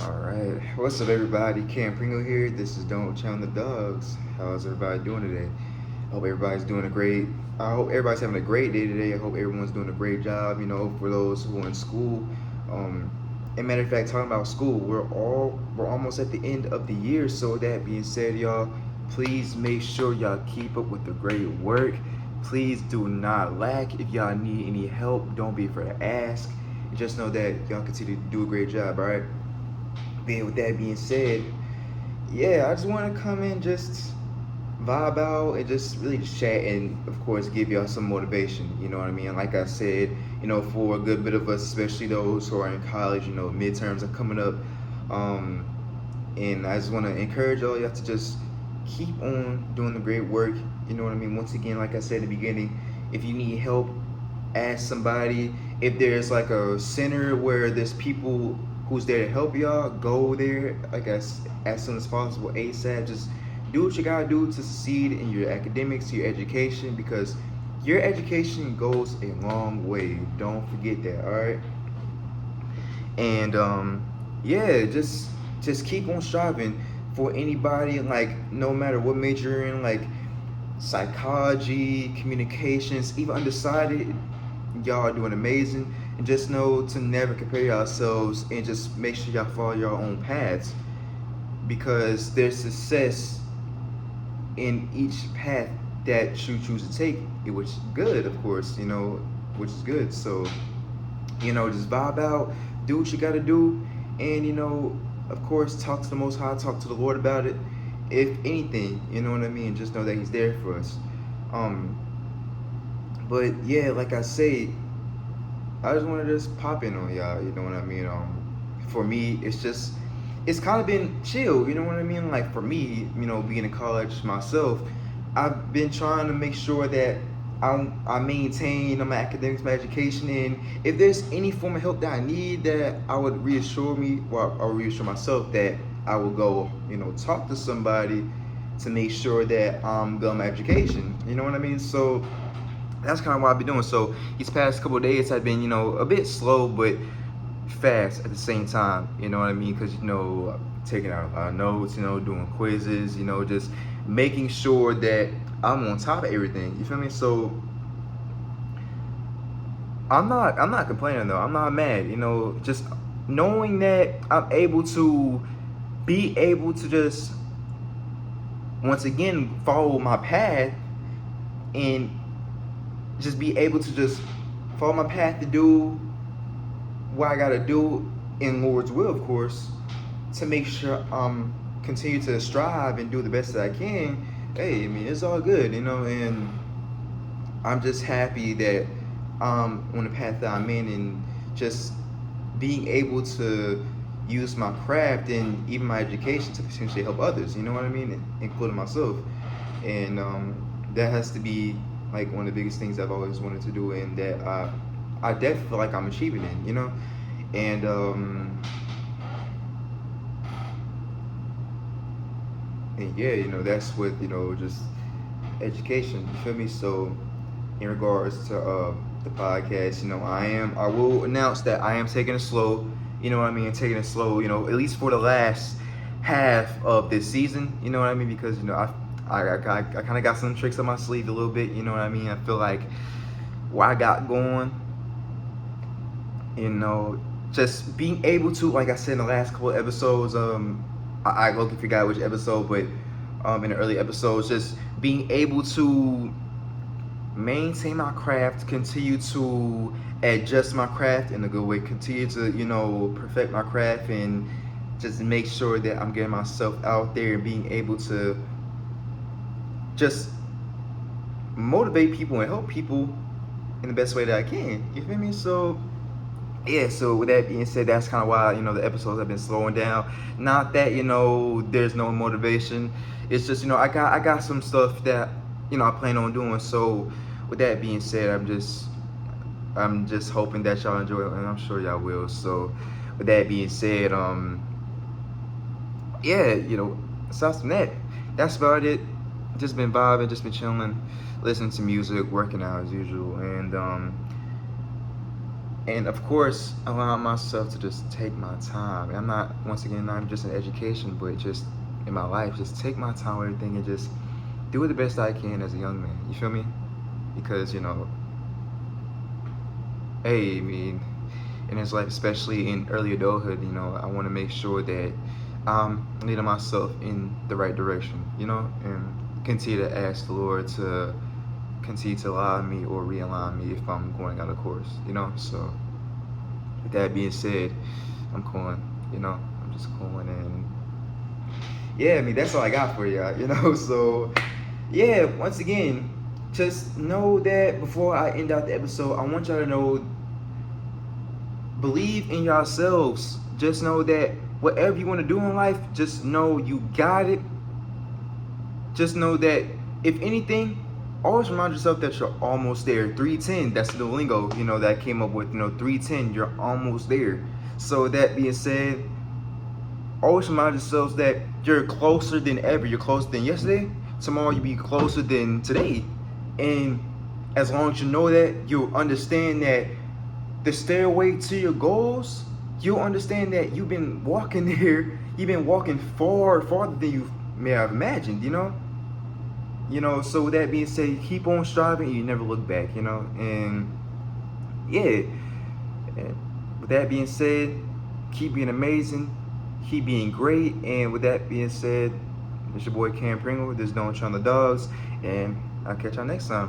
Alright, what's up everybody? Cam Pringle here. This is Don't Challenge the Dogs. How's everybody doing today? Hope everybody's doing a great I hope everybody's having a great day today. I hope everyone's doing a great job, for those who are in school. Um and matter of fact, talking about school, we're almost at the end of the year. So with that being said, y'all, please make sure y'all keep up with the great work. Please do not lack. If y'all need any help, don't be afraid to ask. Just know that y'all continue to do a great job, alright? Then with that being said, yeah, I just want to come in, just vibe out, and just really just chat, and of course give y'all some motivation. You know what I mean? Like I said, for a good bit of us, especially those who are in college, midterms are coming up, um, and I just want to encourage all y'all to just keep on doing the great work. You know what I mean? Once again, like I said in the beginning, if you need help, ask somebody. If there's like a center where there's people who's there to help y'all, go there like as soon as possible, ASAP. Just do what you gotta do to succeed in your academics, your education, because your education goes a long way. Don't forget that, all right? And yeah, just keep on striving. For anybody, like, no matter what major you're in, like psychology, communications, even undecided, y'all are doing amazing. And just know to never compare yourselves, and just make sure y'all follow your own paths, because there's success in each path that you choose to take, which is good, of course, which is good. So, just vibe out, do what you got to do, and, of course, talk to the Most High, talk to the Lord about it. If anything, you know what I mean? Just know that He's there for us. Um, but yeah, like I say, I just want to just pop in on y'all. You know what I mean? For me, it's kind of been chill. You know what I mean? Like for me, being in college myself, I've been trying to make sure that I maintain my academics, my education, and if there's any form of help that I need, that I would reassure me, or I'll reassure myself that I will go, talk to somebody to make sure that I'm good on my education. You know what I mean? So that's kind of what I've been doing. So these past couple of days I've been, a bit slow but fast at the same time. You know what I mean? Because taking out notes, doing quizzes, just making sure that I'm on top of everything. You feel me? So I'm not complaining though. I'm not mad. Just knowing that I'm able to just once again follow my path, and just be able to just follow my path to do what I gotta do in Lord's will, of course, to make sure continue to strive and do the best that I can. Hey, I mean, it's all good, and I'm just happy that on the path that I'm in, and just being able to use my craft and even my education to potentially help others. You know what I mean, including myself. And that has to be like one of the biggest things I've always wanted to do, and that I definitely feel like I'm achieving it. And yeah, that's with just education. You feel me? So in regards to the podcast, I will announce that I am taking it slow. You know what I mean? Taking it slow. At least for the last half of this season. You know what I mean? Because I kind of got some tricks up my sleeve a little bit. You know what I mean? I feel like what I got going, just being able to, like I said in the last couple of episodes, I look forgot which episode, but in the early episodes, just being able to maintain my craft, continue to adjust my craft in a good way, continue to perfect my craft, and just make sure that I'm getting myself out there and being able to just motivate people and help people in the best way that I can. You feel me? So yeah, so with that being said, that's kind of why the episodes have been slowing down. Not that there's no motivation. It's just I got some stuff that I plan on doing. So with that being said, I'm just hoping that y'all enjoy it, and I'm sure y'all will. So with that being said, yeah, aside from that, that's about it. Just been vibing, just been chilling, listening to music, working out as usual, and And of course, allowing myself to just take my time. And I'm not, once again, not just in education, but just in my life, just take my time with everything and just do it the best I can as a young man. You feel me? Because, hey, I mean, in his life, especially in early adulthood, I want to make sure that I'm leading myself in the right direction, and continue to ask the Lord to continue to allow me or realign me if I'm going out of course, So, with that being said, I'm calling, I'm just calling, and yeah, I mean, that's all I got for y'all, So, yeah, once again, just know that before I end out the episode, I want y'all to know, believe in yourselves. Just know that whatever you want to do in life, just know you got it. Just know that if anything, always remind yourself that you're almost there. 310, that's the lingo, that came up with, 310, you're almost there. So that being said, always remind yourselves that you're closer than ever. You're closer than yesterday. Tomorrow you'll be closer than today. And as long as you know that, you'll understand that the stairway to your goals, you'll understand that you've been walking there. You've been walking farther than you may have imagined, So with that being said, keep on striving and you never look back, And yeah, and with that being said, keep being amazing, keep being great. And with that being said, it's your boy Cam Pringle. This is Don't Chum the Dogs, and I'll catch y'all next time.